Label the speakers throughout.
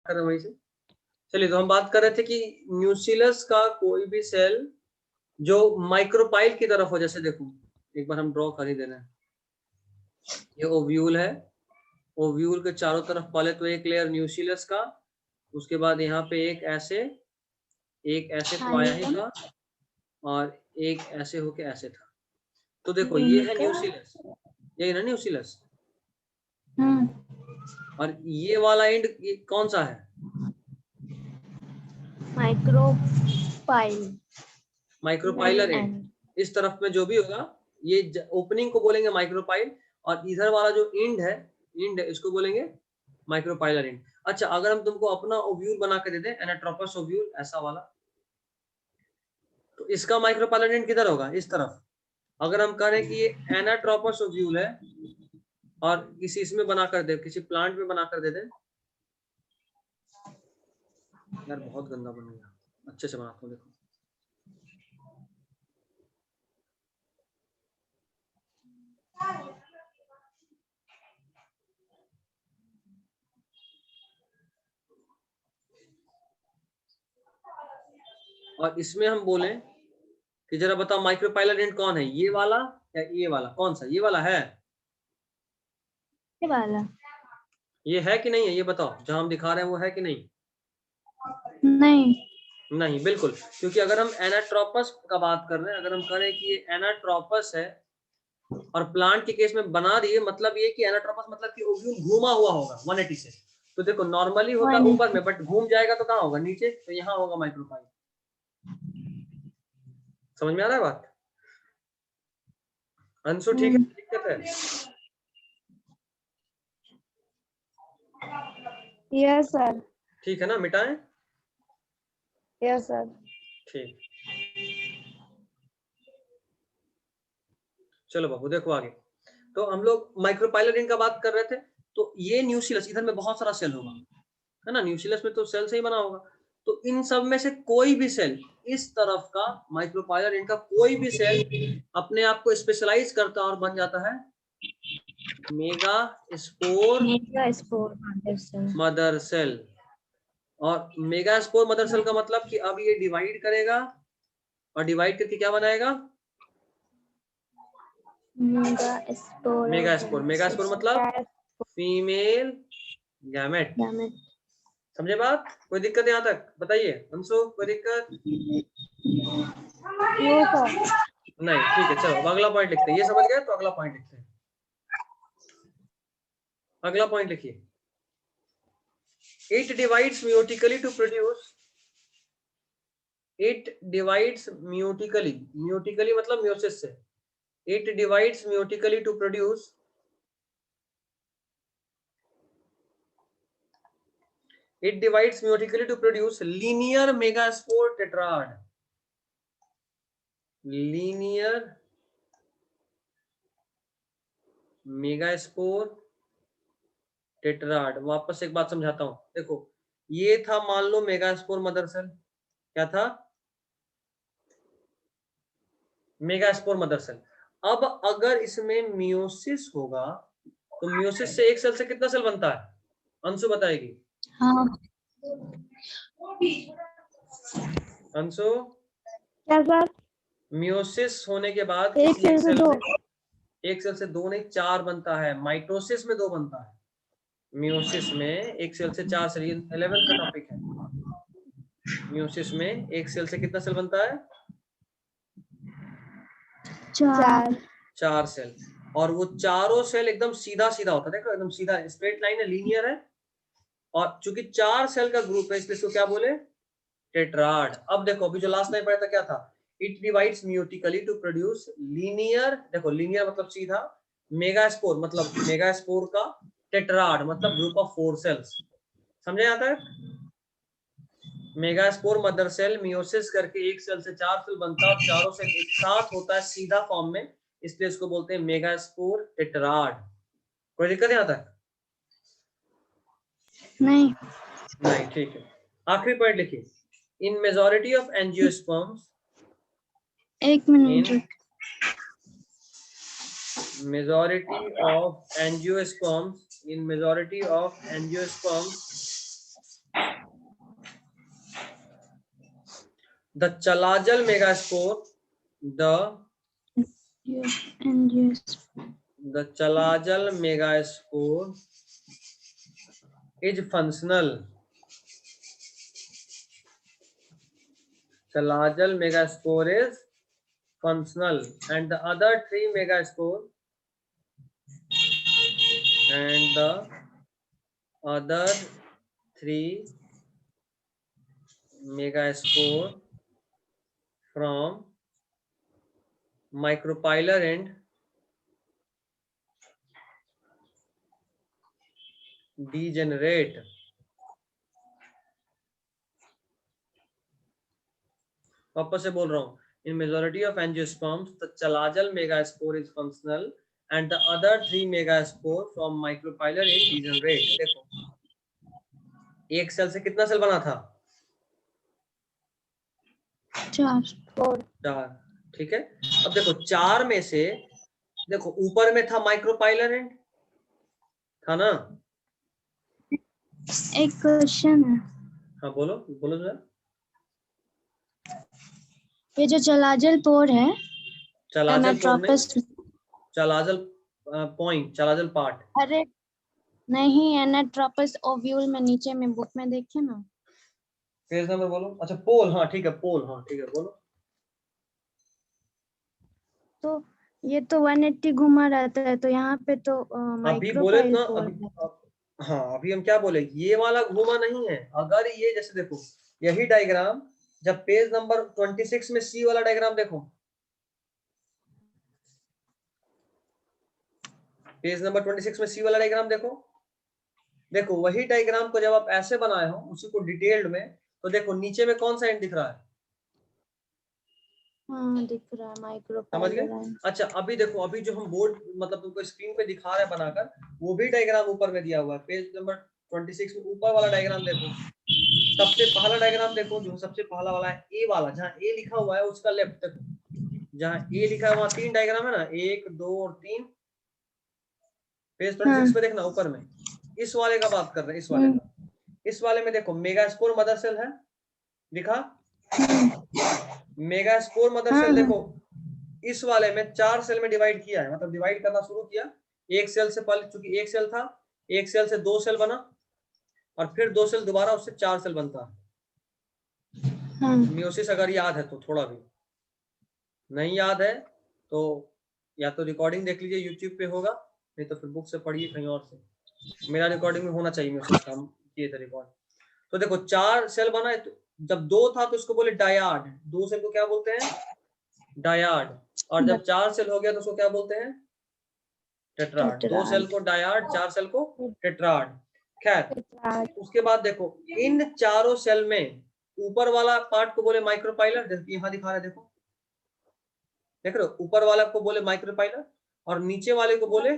Speaker 1: कर रहे हैं वहीं से। चलिए, तो हम बात कर रहे थे कि न्यूक्लियस का कोई भी सेल जो माइक्रोपाइल की तरफ हो, जैसे देखो एक बार हम ड्रॉ कर ही दे रहे हैं, ये ओव्यूल है, ओव्यूल के चारों तरफ पहले तो एक लेयर न्यूक्लियस का, उसके बाद यहाँ पे एक ऐसे तो आया ही था, और एक ऐसे होके ऐसे था। तो देखो ये है न्यूक्लियस, ये ना न्यूक्लियस, और ये वाला एंड ये कौन सा है? Micropylar and. इस तरफ में जो भी होगा ये ओपनिंग को बोलेंगे माइक्रोपाइल, और इधर वाला जो एंड है इसको बोलेंगे माइक्रोपाइलर एंड। अच्छा, अगर हम तुमको अपना ओव्यूल बना के दे दें, एनाट्रोपस ओव्यूल ऐसा वाला, तो इसका माइक्रोपाइलर एंड किधर होगा? इस तरफ। अगर हम कह रहे हैं कि ये एनाट्रोपस ओव्यूल है और किसी इसमें बना कर दे, किसी प्लांट में बना कर दे दे, यार बहुत गंदा बन गया, अच्छे से बनाता हूँ, देखो और इसमें हम बोले कि जरा बताओ माइक्रोपाइलर एंड कौन है, ये वाला या ये वाला? कौन सा? ये वाला है?
Speaker 2: ये वाला।
Speaker 1: ये है कि नहीं है? ये बताओ, जहां हम दिखा रहे हैं वो है कि नहीं?
Speaker 2: नहीं,
Speaker 1: नहीं, बिल्कुल, क्योंकि अगर हम एनाट्रोपस का बात कर रहे हैं, अगर हम कह रहे हैं कि ये एनाट्रोपस है और प्लांट के केस में बना दिए, मतलब ये कि एनाट्रोपस मतलब कि ओव्यूल घूमा हुआ होगा 180 से। तो देखो नॉर्मली होता ऊपर में, बट घूम जाएगा तो कहाँ होगा? नीचे। तो यहाँ होगा माइक्रोपाइल। समझ में आ रहा है बात? अंशु ठीक है? दिक्कत है?
Speaker 2: Yes sir.
Speaker 1: ठीक है ना? मिटाएं?
Speaker 2: Yes sir.
Speaker 1: ठीक, चलो बाबू देखो आगे। तो हम लोग माइक्रोपाइलर एंड का बात कर रहे थे। तो ये न्यूक्लियस, इधर में बहुत सारा सेल होगा, है ना? न्यूक्लियस में तो सेल से ही बना होगा। तो इन सब में से कोई भी सेल, इस तरफ का माइक्रोपाइलर एंड का कोई भी सेल अपने आप को स्पेशलाइज करता है और बन जाता है मेगा स्पोर मदर सेल। और मेगा स्पोर मदर सेल का मतलब कि अब ये डिवाइड करेगा, और डिवाइड करके क्या बनाएगा? मेगा स्पोर मतलब फीमेल गैमेट। समझे बात? कोई दिक्कत यहाँ तक? बताइए अंशु, कोई दिक्कत? नहीं, ठीक है, चलो अब अगला पॉइंट लिखते हैं। ये समझ गए तो अगला पॉइंट लिखते हैं। अगला पॉइंट लिखिए, it divides meiotically to produce, it divides meiotically, meiotically मतलब meiosis से, it divides meiotically to produce, it divides meiotically to produce linear megaspore tetrad, linear megaspore tetrad. वापस एक बात समझाता हूं, देखो ये था मान लो मेगास्पोर मदर सेल, क्या था? Megaspore mother cell. अब अगर इसमें मियोसिस होगा तो मियोसिस से एक सेल से कितना सेल बनता है? अंशु बताएगी।
Speaker 2: हाँ।
Speaker 1: अंशु,
Speaker 2: क्या सर?
Speaker 1: मियोसिस होने के बाद
Speaker 2: एक
Speaker 1: किसी
Speaker 2: सेल
Speaker 1: एक
Speaker 2: से
Speaker 1: सेल
Speaker 2: दो।
Speaker 1: से, एक सेल से दो नहीं 4 बनता है। माइटोसिस में 2 बनता है, मियोसिस में एक सेल से 4 सेल। 11th का टॉपिक है। मियोसिस में एक सेल से कितना सेल बनता है? 4 सेल। और वो चारों सेल एकदम सीधा सीधा होता है, देखो एकदम सीधा स्ट्रेट लाइन है, लीनियर है। और चूंकि 4 सेल का ग्रुप है इसलिए इसको क्या बोले? टेट्राड। अब देखो अभी जो लास्ट टाइम पढ़ा था क्या था? It divides meiotically to produce linear, देखो लीनियर मतलब सीधा, मेगास्पोर मतलब मेगास्पोर का, टेट्राड मतलब ग्रुप ऑफ 4 सेल्स। समझे यहाँ तक? मेगास्पोर मदर सेल मियोसिस करके एक सेल से 4 सेल बनता है, और चारों सेल एक साथ होता है सीधा फॉर्म में, इसलिए इसको बोलते हैं मेगास्पोर टेट्राड। कोई दिक्कत यहाँ तक?
Speaker 2: नहीं।
Speaker 1: नहीं, ठीक है। आखिरी पॉइंट लिखिए, इन मेजॉरिटी ऑफ एंजियोस्पर्म्स,
Speaker 2: एक minute.
Speaker 1: majority of angiosperms, in majority of angiosperms the चलाजल megaspore, the Chalajal megaspore is functional. Chalajal megaspore is functional, and the other three megaspore from micropylar and degenerate. वापस से बोल रहा हूँ, in majority of angiosperms the Chalajal megaspore is functional and the other three megaspore from micropylar is degenerate. देखो एक cell से कितना cell बना था? 4, ठीक है। अब देखो 4 में से देखो ऊपर में था माइक्रोपाइलर एंड, था ना?
Speaker 2: एक क्वेश्चन है।
Speaker 1: हाँ बोलो बोलो जरा।
Speaker 2: ये जो चलाजल पोर है,
Speaker 1: चलाजल पोर नहीं,
Speaker 2: एनाट्रोपस,
Speaker 1: चलाजल पॉइंट, चलाजल पार्ट।
Speaker 2: अरे नहीं, एनाट्रोपस ओव्यूल में नीचे में बुक में देखे ना।
Speaker 1: पेज नंबर बोलो। अच्छा पोल, हाँ ठीक है, पोल, हाँ ठीक है बोलो।
Speaker 2: तो ये तो 180 घुमा रहता है, तो यहाँ पे तो
Speaker 1: अभी बोले
Speaker 2: माइक्रोपाइल
Speaker 1: ना,
Speaker 2: पोर
Speaker 1: अभी
Speaker 2: है।
Speaker 1: हाँ अभी हम क्या बोले, ये वाला घूमा नहीं है। अगर ये जैसे देखो यही डायग्राम, जब पेज नंबर 26 में सी वाला डायग्राम देखो, पेज नंबर 26 में सी वाला डायग्राम देखो, देखो वही डायग्राम को जब आप ऐसे बनाए हो उसी को डिटेल्ड में, तो देखो नीचे में कौन सा एंड दिख रहा है?
Speaker 2: हाँ दिख रहा है,
Speaker 1: समझ
Speaker 2: माइक्रोपाइल
Speaker 1: गए? अच्छा अभी देखो, अभी जो हम बोर्ड मतलब तुमको स्क्रीन पे दिखा रहे हैं बनाकर, वो भी डायग्राम ऊपर में दिया हुआ है। पेज नंबर 26 में ऊपर वाला डायग्राम देखो, सबसे पहला डायग्राम देखो, जो सबसे पहला वाला है ए वाला, जहाँ ए लिखा हुआ है उसका लेफ्ट देखो, जहाँ ए लिखा है वहां 3 डायग्राम है ना, 1 2 और 3। पेज 26 पे देखना ऊपर में, इस वाले का बात कर रहे हैं, इस वाले का। इस वाले में देखो मेगास्पोर मदर सेल है, दिखा? मेगास्पोर मदर सेल देखो, इस वाले में 4 सेल में डिवाइड किया है, मतलब डिवाइड करना शुरू किया। एक सेल से पहले, चूंकि एक सेल था, एक सेल से 2 सेल बना, और फिर 2 सेल दोबारा, उससे 4 सेल बनता है। मियोसिस अगर याद है तो, थोड़ा भी नहीं याद है तो या तो रिकॉर्डिंग देख लीजिए, यूट्यूब पे होगा, नहीं तो फिर बुक से पढ़िए कहीं और से। मेरा रिकॉर्डिंग में होना चाहिए मियोसिस का, हम किए थे रिकॉर्ड। तो देखो 4 सेल बना है, तो जब 2 था तो उसको बोले डायाड, 2 सेल को क्या बोलते हैं? डायाड। और जब 4 सेल हो गया तो उसको क्या बोलते हैं? टेट्राड। 2 सेल को डायाड, 4 सेल को टेट्राड। खैर उसके बाद देखो इन चारों सेल में ऊपर वाला पार्ट को बोले माइक्रोपाइलर, यहाँ दिखा रहे देखो, देख रहे हो? ऊपर वाला को बोले माइक्रोपाइलर और नीचे वाले को बोले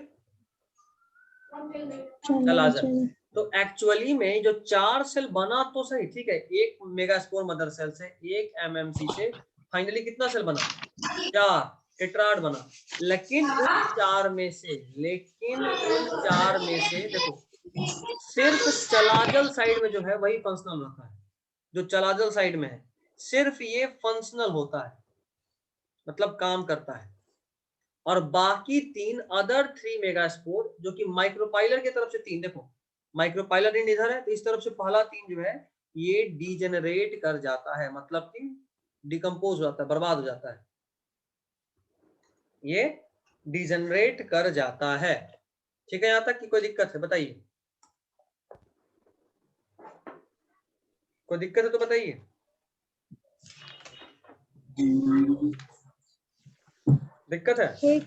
Speaker 1: चलाजल। तो एक्चुअली में जो 4 सेल बना तो सही, ठीक है, एक मेगास्पोर मदर सेल से, एक एमएमसी से, फाइनली कितना सेल बना? 4 टेट्राड बना। लेकिन उन 4 में से देखो सिर्फ चलाजल साइड में जो है वही फंक्शनल होता है। जो चलाजल साइड में है सिर्फ ये फंक्शनल होता है, मतलब काम करता है। और बाकी 3 अदर 3 मेगास्पोर जो कि माइक्रोपाइलर की तरफ से 3, देखो माइक्रोपाइलर एंड इधर है, तो इस तरफ से पहला 3 जो है ये डीजेनरेट कर जाता है, मतलब कि डिकम्पोज हो जाता है, बर्बाद हो जाता है, ये डीजेनरेट कर जाता है। ठीक है, यहां तक की कोई दिक्कत है बताइए? कोई दिक्कत है तो बताइए। दिक्कत है? ठीक,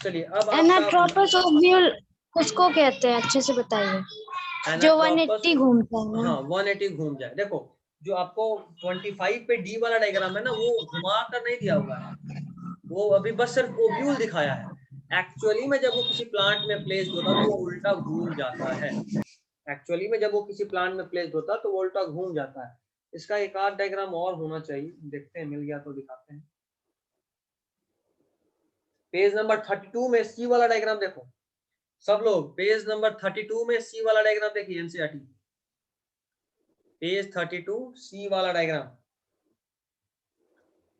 Speaker 1: चलिए अब
Speaker 2: एनाट्रोपस ओव्यूल किसको कहते हैं, अच्छे से बताइए। जो 180 घूमता है ना?
Speaker 1: हाँ 180 घूम जाए। देखो जो आपको 25 पे डी वाला डायग्राम है ना, वो घुमा कर नहीं दिया हुआ है, वो अभी बस सिर्फ ओव्यूल दिखाया है। एक्चुअली में जब वो किसी प्लांट में प्लेस्ड होता तो वो उल्टा घूम जाता है। एक्चुअली में जब वो किसी प्लांट में प्लेस्ड होता तो वो उल्टा घूम जाता है। इसका एक आध डायग्राम और होना चाहिए, देखते हैं मिल गया तो दिखाते हैं। पेज नंबर 32 में सी वाला डायग्राम देखो सब लोग, पेज नंबर 32 में सी वाला डायग्राम देखिए, एनसीईआरटी पेज 32 सी वाला डायग्राम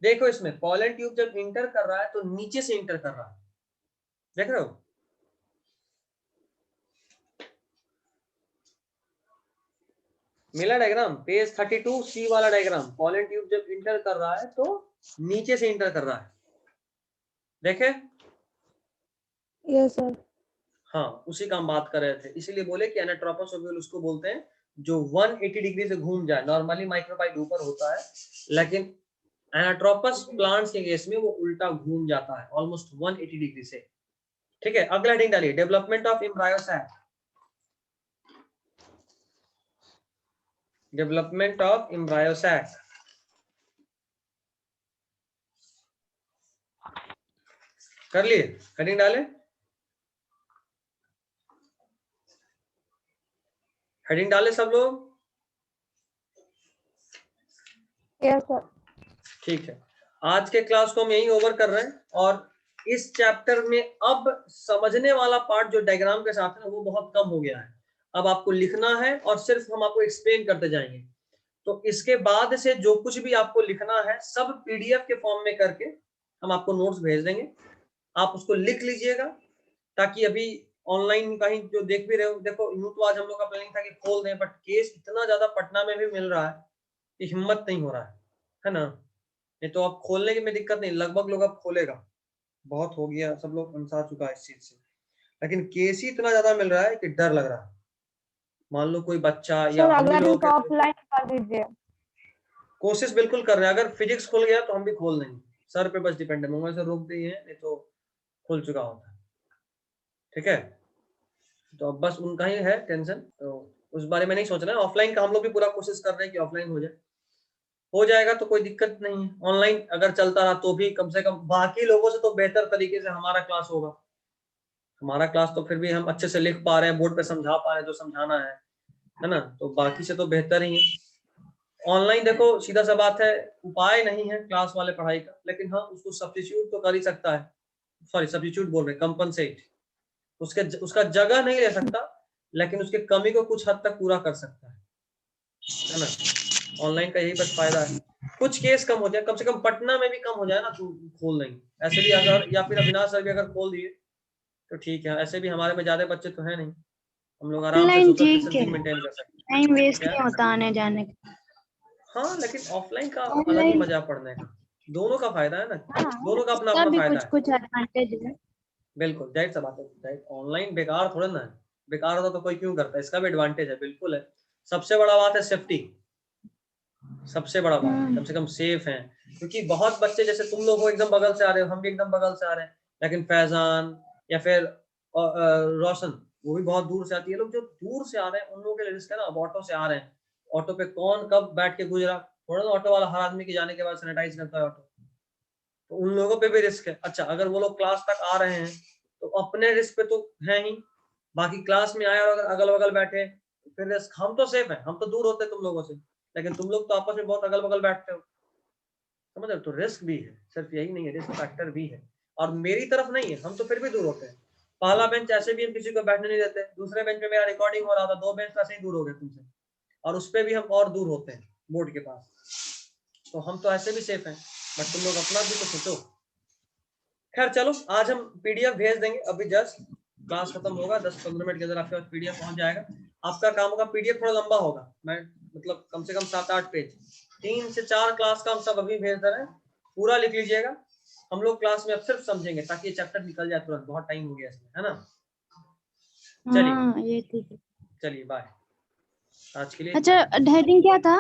Speaker 1: देखो। इसमें पोलन ट्यूब जब इंटर कर रहा है तो नीचे से इंटर कर रहा है, देख रहे हो? मिला डायग्राम? पेज 32 सी वाला डायग्राम, पोलन ट्यूब जब इंटर कर रहा है तो नीचे से इंटर कर रहा है, देखे?
Speaker 2: Yes sir.
Speaker 1: हाँ, उसी का हम बात कर रहे थे, इसीलिए बोले कि एनाट्रोपस ओव्यूल उसको बोलते हैं जो 180 डिग्री से घूम जाए। नॉर्मली माइक्रोपाइल ऊपर होता है, लेकिन एनाट्रोपस प्लांट्स के केस में वो उल्टा घूम जाता है ऑलमोस्ट 180 डिग्री से। ठीक है, अगला हेडिंग डालिए, development of embryo sac. Development of embryo sac, कर लिए? हेडिंग डाले? हेडिंग डाले सब लोग?
Speaker 2: Yes sir.
Speaker 1: ठीक है, आज के क्लास को हम यही ओवर कर रहे हैं, और इस चैप्टर में अब समझने वाला पार्ट जो डायग्राम के साथ है वो बहुत कम हो गया है। अब आपको लिखना है और सिर्फ हम आपको एक्सप्लेन करते जाएंगे। तो इसके बाद से जो कुछ भी आपको लिखना है सब पीडीएफ के फॉर्म में करके हम आपको नोट्स भेज देंगे, आप उसको लिख लीजिएगा, ताकि अभी ऑनलाइन कहीं जो देख भी रहे हो, देखो यूं तो आज हम लोग का प्लानिंग था कि खोल दें, बट केस इतना ज्यादा पटना में भी मिल रहा है कि हिम्मत नहीं हो रहा है ना? ये तो अब खोलने की में दिक्कत नहीं, लगभग लोग अब खोलेगा, बहुत हो गया, सब लोग अनसा चुका है इस चीज से, लेकिन केस ही इतना ज्यादा मिल रहा है कि डर लग रहा है। मान लो कोई बच्चा या हम भी लोग
Speaker 2: ऑफलाइन कर दीजिए।
Speaker 1: कोशिश बिल्कुल कर रहे हैं, अगर फिजिक्स खुल गया तो हम भी खोल देंगे, सर पे बस डिपेंड है, मोबाइल से रोक दिए हैं, नहीं तो खुल चुका होता है। ठीक है, तो अब बस उनका ही है टेंशन, तो उस बारे में नहीं सोच रहे हैं। ऑफलाइन का हम लोग भी पूरा कोशिश कर रहे हैं कि ऑफलाइन हो जाए, हो जाएगा तो कोई दिक्कत नहीं है। ऑनलाइन अगर चलता रहा तो भी कम से कम बाकी लोगों से तो बेहतर तरीके से हमारा क्लास होगा। हमारा क्लास तो फिर भी हम अच्छे से लिख पा रहे हैं, बोर्ड पे समझा पा रहे हैं जो समझाना है ना? तो बाकी से तो बेहतर ही है। ऑनलाइन देखो सीधा सा बात है, उपाय नहीं है क्लास वाले पढ़ाई का, लेकिन हाँ उसको सब्स्टिट्यूट तो कर ही सकता है, सॉरी सब्स्टिट्यूट बोल रहे, कंपनसेट, उसका जगह नहीं ले सकता, लेकिन उसके कमी को कुछ हद तक पूरा कर सकता है ना? ऑनलाइन का यही बस फायदा है, कुछ केस कम हो जाए, कम से कम पटना में भी कम हो जाए ना, तो खोल देंगे ऐसे भी अगर, या फिर अविनाश सर भी अगर खोल दिए तो ठीक है, ऐसे भी हमारे में ज्यादा बच्चे तो है नहीं, हम लोग आराम से सुपरफिशिएंसी मेंटेन कर सकते हैं,
Speaker 2: टाइम वेस्ट नहीं होता आने जाने का।
Speaker 1: हाँ लेकिन ऑफलाइन का अलग ही मजा पढ़ने का, दोनों का फायदा है ना, दोनों का अपना अपना फायदा है।
Speaker 2: कुछ एडवांटेज है।
Speaker 1: बिल्कुल जाहिर सा बात है, ऑनलाइन बेकार थोड़ा ना है, बेकार होता तो कोई क्यों करता है, इसका भी एडवांटेज है, बिल्कुल है। सबसे बड़ा बात है सेफ्टी, सबसे बड़ा बात कम से कम सेफ है, क्योंकि बहुत बच्चे जैसे तुम लोग हो एकदम बगल से आ रहे हो, हम भी एकदम बगल से आ रहे हैं, लेकिन फैजान या फिर रोशन वो भी बहुत दूर से आती है, लोग जो दूर से आ रहे हैं उन लोगों के लिए रिस्क है ना। अब ऑटो से आ रहे हैं, ऑटो पे कौन कब बैठ के गुजरा, थोड़ा ना ऑटो वाला हर आदमी के जाने के बाद सैनिटाइज करता है ऑटो, तो उन लोगों पे भी रिस्क है। अच्छा अगर वो लोग क्लास तक आ रहे हैं तो अपने रिस्क पे तो है ही, बाकी क्लास में आए और अगर अगल बगल बैठे फिर रिस्क, हम तो सेफ है, हम तो दूर होते हैं तुम लोगों से, लेकिन तुम लोग तो आपस में बहुत अगल बगल बैठते हो, समझ रहे हो? तो रिस्क भी है, सिर्फ यही नहीं है, रिस्क फैक्टर भी है, और मेरी तरफ नहीं है, हम तो फिर भी दूर होते हैं। पहला बेंच ऐसे भी हम किसी को बैठने नहीं देते, दूसरे बेंच पे मेरा रिकॉर्डिंग हो रहा था, 2 बेंच ऐसे ही दूर हो गए तुमसे, और उस पर भी हम और दूर होते हैं बोर्ड के पास, तो हम तो ऐसे भी सेफ हैं, बट तुम लोग अपना भी तो सोचो। खैर चलो, आज हम पीडीएफ भेज देंगे, अभी जस्ट क्लास खत्म होगा 10-15 मिनट के अंदर आपके पास पीडीएफ पहुंच जाएगा। आपका काम होगा, पीडीएफ थोड़ा लंबा होगा, मैं मतलब कम से कम 7-8 पेज, 3 से 4 क्लास का हम सब अभी भेज दे रहे हैं, पूरा लिख लीजिएगा। हम लोग क्लास में अब सिर्फ समझेंगे ताकि ये चैप्टर निकल जाए तुरंत, बहुत टाइम हो गया इसमें, है ना? चलिए
Speaker 2: ये ठीक है।
Speaker 1: चलिए बाय आज के लिए।
Speaker 2: अच्छा हेडिंग क्या था?